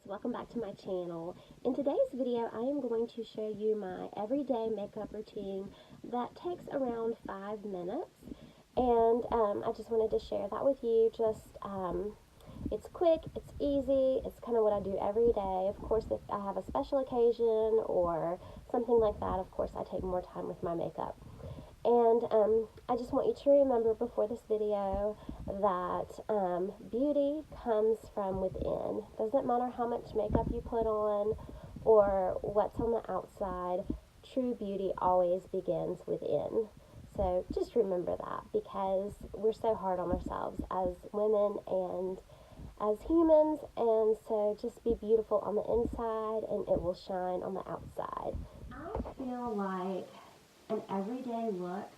welcome back to my channel. In today's video, I am going to show you my everyday makeup routine that takes around 5 minutes. And I just wanted to share that with you. It's quick, it's easy, it's kind of what I do every day. Of course, if I have a special occasion or something like that, of course, I take more time with my makeup. And I just want you to remember before this video that beauty comes from within. Doesn't matter how much makeup you put on or what's on the outside, true beauty always begins within. So just remember that, because we're so hard on ourselves as women and as humans, and so just be beautiful on the inside and it will shine on the outside. I feel like an everyday look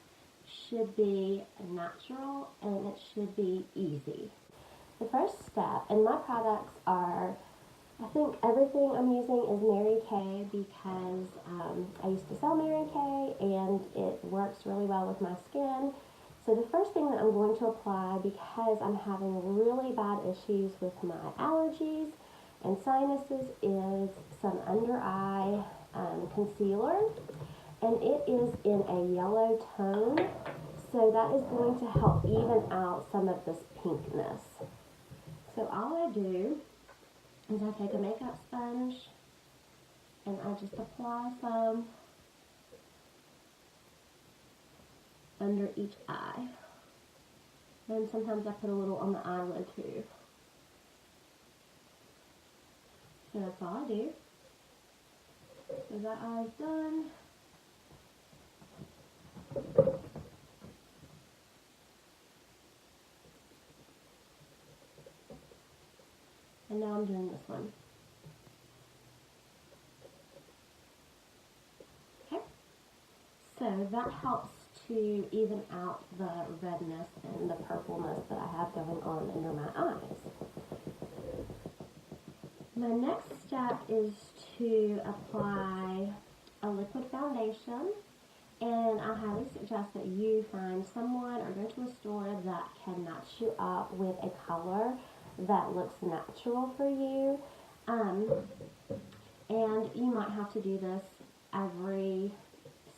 should be natural and it should be easy. The first step, and my products are, I think everything I'm using is Mary Kay because I used to sell Mary Kay and it works really well with my skin. So the first thing that I'm going to apply, because I'm having really bad issues with my allergies and sinuses, is some under eye concealer. And it is in a yellow tone, so that is going to help even out some of this pinkness. So all I do is I take a makeup sponge and I just apply some under each eye. And sometimes I put a little on the eyelid too. So that's all I do. So that eye's done. And now I'm doing this one. Okay, so that helps to even out the redness and the purpleness that I have going on under my eyes. My next step is to apply a liquid foundation, and I highly suggest that you find someone or go to a store that can match you up with a color that looks natural for you. And you might have to do this every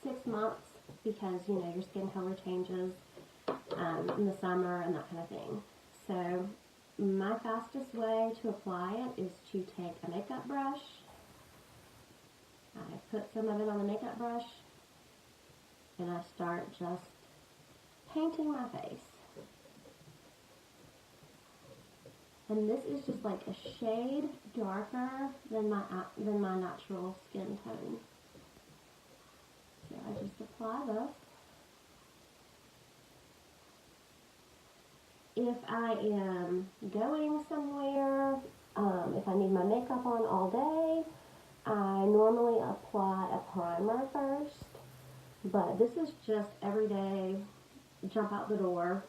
6 months because, you know, your skin color changes in the summer and that kind of thing. So my fastest way to apply it is to take a makeup brush. I put some of it on the makeup brush and I start just painting my face. And this is just like a shade darker than my natural skin tone. So I just apply this. If I am going somewhere, if I need my makeup on all day, I normally apply a primer first. But this is just everyday, jump out the door,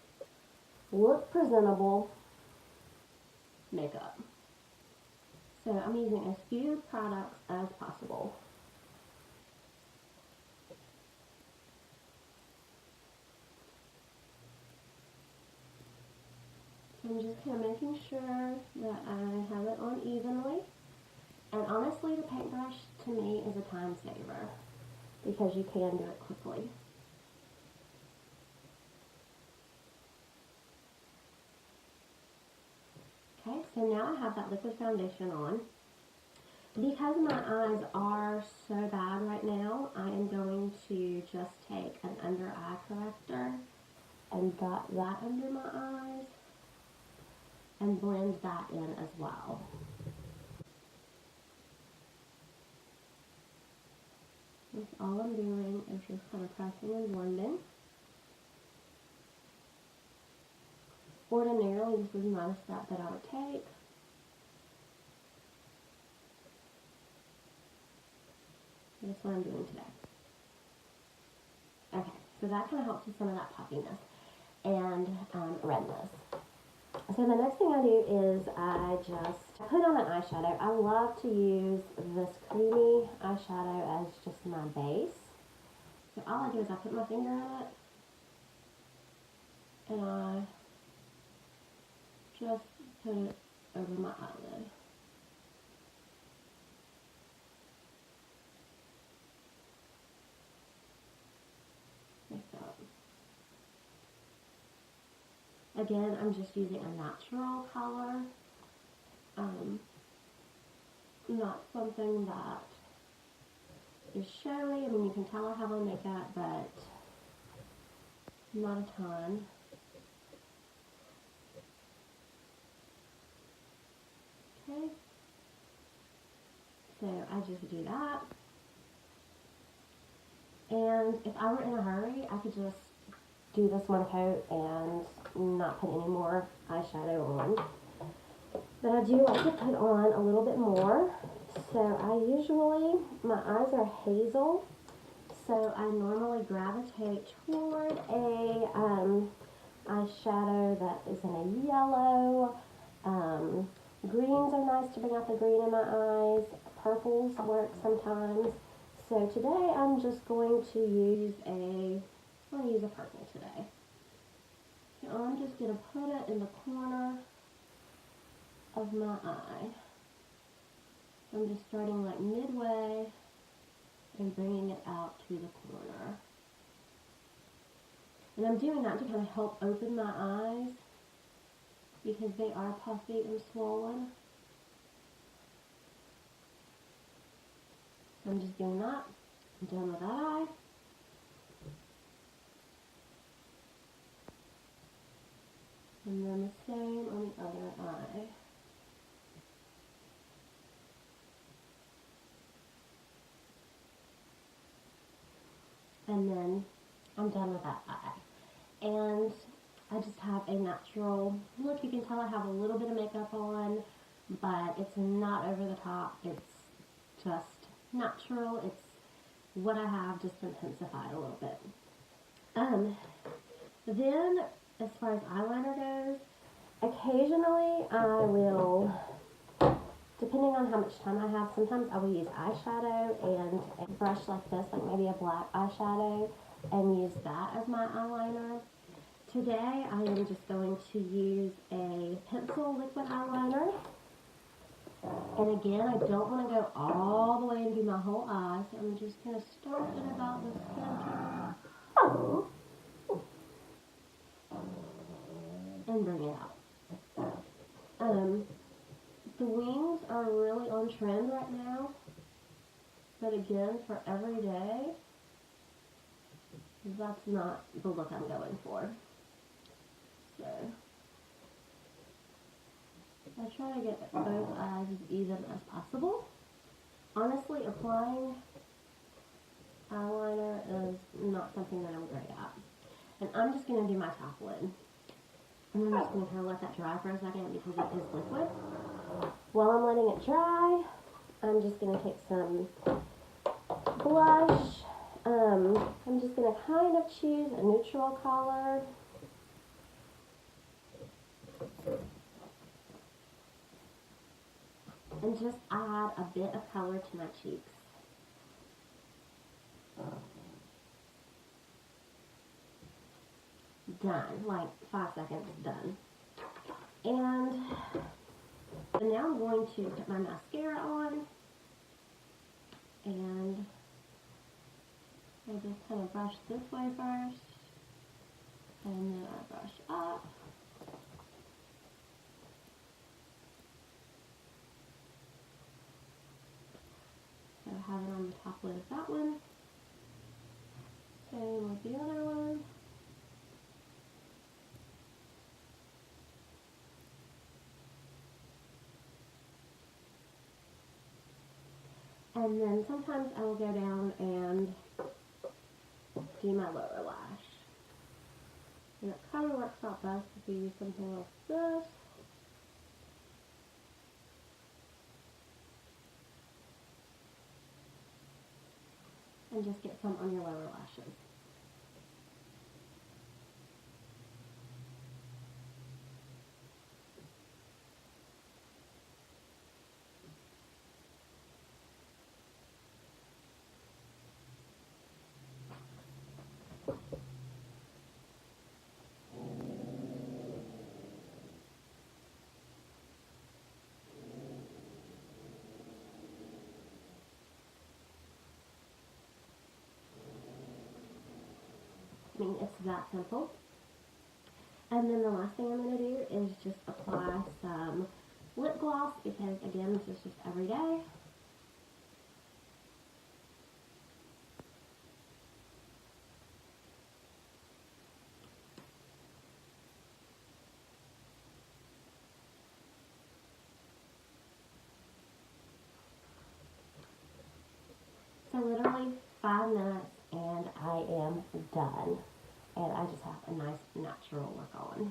look presentable makeup. So I'm using as few products as possible. So I'm just kind of making sure that I have it on evenly. And honestly, the paintbrush to me is a time saver because you can do it quickly. Okay, so now I have that liquid foundation on. Because my eyes are so bad right now, I am going to just take an under eye corrector and dot that under my eyes and blend that in as well. That's all I'm doing is just kind of pressing and blending. Ordinarily, this is not a step that I would take. That's what I'm doing today. Okay, so that kind of helps with some of that puffiness and redness. So the next thing I do is I just put on an eyeshadow. I love to use this creamy eyeshadow as just my base. So all I do is I put my finger in it and I just put it over my eyelid. Again, I'm just using a natural color, not something that is showy. I mean, you can tell I have on makeup, but not a ton. Okay, so I just do that. And if I were in a hurry, I could just do this one coat and not put any more eyeshadow on. But I do like to put on a little bit more. So I usually, my eyes are hazel, so I normally gravitate toward a eyeshadow that is in a yellow. Greens are nice to bring out the green in my eyes. Purples work sometimes. So today I'm just going to use I'm going to use a purple today. So I'm just going to put it in the corner of my eye. I'm just starting like midway and bringing it out to the corner. And I'm doing that to kind of help open my eyes because they are puffy and swollen. So I'm just doing that. I'm done with that eye. And then the same on the other eye. And then I'm done with that eye. And I just have a natural look. You can tell I have a little bit of makeup on, but it's not over the top. It's just natural. It's what I have, just intensified a little bit. Then, as far as eyeliner goes, occasionally I will, depending on how much time I have, sometimes I will use eyeshadow and a brush like this, like maybe a black eyeshadow, and use that as my eyeliner. Today I am just going to use a pencil liquid eyeliner. And again, I don't want to go all the way and do my whole eye, so I'm just going to start at about the center. And bring it out. The wings are really on trend right now, but again, for every day, that's not the look I'm going for. So, I try to get both eyes as even as possible. Honestly, applying eyeliner is not something that I'm great at. And I'm just going to do my top lid. And I'm just going to kind of let that dry for a second because it is liquid. While I'm letting it dry, I'm just going to take some blush. I'm just going to kind of choose a neutral color. And just add a bit of color to my cheeks. Done, like 5 seconds, done. And now I'm going to put my mascara on, and I just kind of brush this way first, and then I brush up. So I have it on the top lid of that one. Same with the other one. And then sometimes I will go down and do my lower lash. And it kind of works out best if you use something like this. And just get some on your lower lashes. I mean, it's that simple. And then the last thing I'm going to do is just apply some lip gloss because, again, this is just every day. So literally 5 minutes and I am done. And I just have a nice natural look on.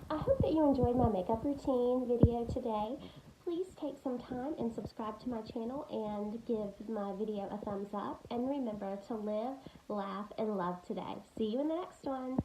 I hope that you enjoyed my makeup routine video today. Please take some time and subscribe to my channel and give my video a thumbs up. And remember to live, laugh, and love today. See you in the next one.